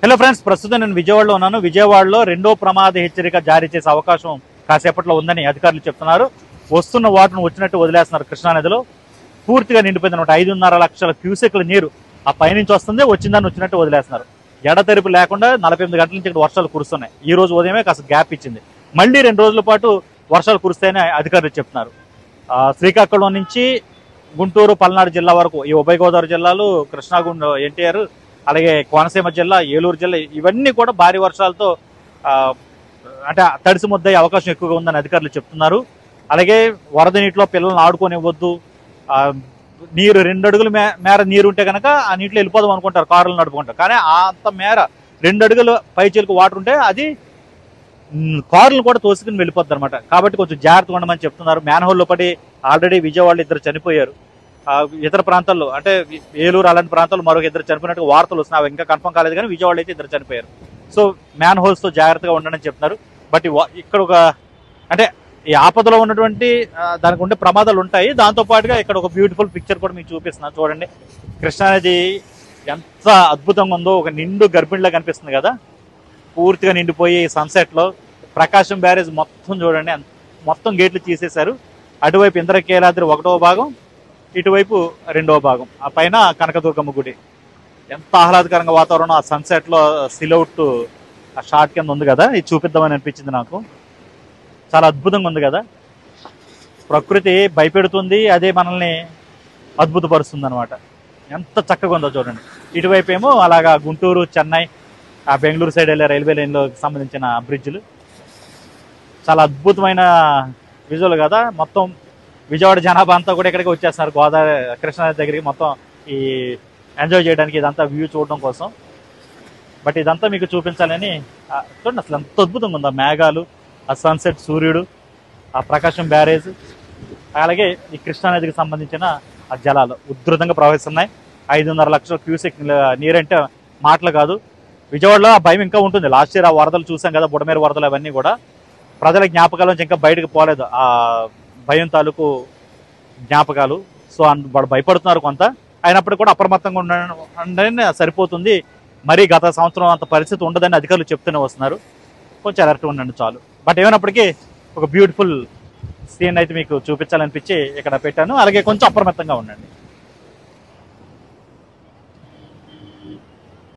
Hello friends, ప్రస్తుతం నేను విజయవాడలో ఉన్నాను. విజయవాడలో రెండో ప్రమాద హెచ్చరిక జారీ చేసే అవకాశం కాసేపట్లో ఉందని అధికారులు చెప్తున్నారు. వస్తున్న వాటర్ను వచ్చినట్టు వదిలేస్తున్నారు. కృష్ణానదిలో పూర్తిగా నిండిపోయింది అనమాట. 5.5 లక్షల క్యూసెక్ల నీరు ఆ పైనుంచి వస్తుంది, వచ్చిందని వచ్చినట్టు వదిలేస్తున్నారు. ఎడతెరిపి లేకుండా 48 గంటల నుంచి ఇక్కడ వర్షాలు కురుస్తున్నాయి. ఈ రోజు ఉదయమే కాస్త గ్యాప్ ఇచ్చింది. మళ్ళీ 2 రోజుల పాటు వర్షాలు కురుస్తాయని అధికారులు చెప్తున్నారు. శ్రీకాకుళం నుంచి గుంటూరు, పల్నాడు జిల్లా వరకు ఈ ఉభయ గోదావరి జిల్లాలు, కృష్ణాగుండ, ఎన్టీఆర్, అలాగే కోనసీమ జిల్లా, ఏలూరు జిల్లా, ఇవన్నీ కూడా భారీ వర్షాలతో అంటే తడిసి ముద్దయ్యే అవకాశం ఎక్కువగా ఉందని అధికారులు చెప్తున్నారు. అలాగే వరద నీటిలో పిల్లల్ని ఆడుకోనివ్వద్దు. నీరు 2 అడుగుల మేర నీరు ఉంటే కనుక ఆ నీటిలో వెళ్ళిపోదాం అనుకుంటారు కారులు నడుపుకుంటారు. కానీ అంత మేర 2 అడుగుల పైచీలకు వాటర్ ఉంటే అది కారులను కూడా తోసుకుని వెళ్ళిపోద్ది అనమాట. కాబట్టి కొంచెం జాగ్రత్తగా ఉండమని చెప్తున్నారు. మ్యాన్హోల్లో పడి ఆల్రెడీ విజయవాడలో 2 చనిపోయారు. ఇతర ప్రాంతాల్లో అంటే ఏలూరు అలాంటి ప్రాంతాల్లో మరొక 2 చనిపోయినట్టు వార్తలు వస్తున్నాయి. ఇంకా కన్ఫర్మ్ కాలేదు, కానీ విజయవాడలో అయితే 2 చనిపోయారు. సో మ్యాన్ హోల్స్తో జాగ్రత్తగా ఉండని చెప్తున్నారు. బట్ ఇక్కడ ఒక అంటే ఈ ఆపదలో ఉన్నటువంటి దానికి ఉండే ప్రమాదాలు ఉంటాయి. దాంతోపాటుగా ఇక్కడ ఒక బ్యూటిఫుల్ పిక్చర్ కూడా మీకు చూపిస్తున్నాను. చూడండి, కృష్ణానది ఎంత అద్భుతంగా ఉందో. ఒక నిండు గర్భిణిలా కనిపిస్తుంది కదా, పూర్తిగా నిండిపోయి సన్సెట్లో. ప్రకాశం బ్యారేజ్ మొత్తం చూడండి, మొత్తం గేట్లు తీసేశారు. అటువైపు ఇంద్రకీలాద్రి 1వ భాగం, ఇటువైపు 2వ భాగం. ఆ పైన కనకదుర్గమ్మ గుడి. ఎంత ఆహ్లాదకరంగా వాతావరణం. ఆ సన్సెట్లో సిలౌట్ ఆ షార్ట్ కింద ఉంది కదా, ఇది చూపిద్దామని అనిపించింది నాకు. చాలా అద్భుతంగా ఉంది కదా. ప్రకృతి భయపెడుతుంది, అదే మనల్ని అద్భుతపరుస్తుంది అనమాట. ఎంత చక్కగా ఉందో చూడండి. ఇటువైపు ఏమో అలాగా గుంటూరు, చెన్నై, ఆ బెంగళూరు సైడ్ వెళ్ళే రైల్వే లైన్లో సంబంధించిన బ్రిడ్జ్లు. చాలా అద్భుతమైన విజువల్ కదా. మొత్తం విజయవాడ జనాభా అంతా కూడా ఇక్కడికి వచ్చేస్తున్నారు గోదావరి, కృష్ణానది దగ్గరికి, మొత్తం ఈ ఎంజాయ్ చేయడానికి, ఇదంతా వ్యూ చూడడం కోసం. బట్ ఇదంతా మీకు చూపించాలని చూడండి. అసలు ఎంత అద్భుతంగా ఉందో. మేఘాలు, ఆ సన్సెట్, సూర్యుడు, ఆ ప్రకాశం బ్యారేజ్, అలాగే ఈ కృష్ణానదికి సంబంధించిన ఆ జలాలు ఉధృతంగా ప్రవహిస్తున్నాయి. 5.5 లక్షల క్యూసెక్ నీరంటే మాటలు కాదు. విజయవాడలో ఆ భయం ఇంకా ఉంటుంది. లాస్ట్ ఇయర్ ఆ వరదలు చూసాం కదా, బుడమేరు వరదలు, అవన్నీ కూడా ప్రజల జ్ఞాపకాల నుంచి ఇంకా బయటకు పోలేదు. ఆ భయం తాలూకు జ్ఞాపకాలు. సో వాళ్ళు భయపడుతున్నారు కొంత. అయినప్పటికీ కూడా అప్రమత్తంగా ఉండనే సరిపోతుంది. మరీ గత సంవత్సరం అంత పరిస్థితి ఉండదని అధికారులు చెప్తూనే వస్తున్నారు. కొంచెం అలర్ట్ ఉండండి చాలు. బట్ ఏమైనప్పటికీ ఒక బ్యూటిఫుల్ సీన్ అయితే మీకు చూపించాలనిపించి ఇక్కడ పెట్టాను. అలాగే కొంచెం అప్రమత్తంగా ఉండండి.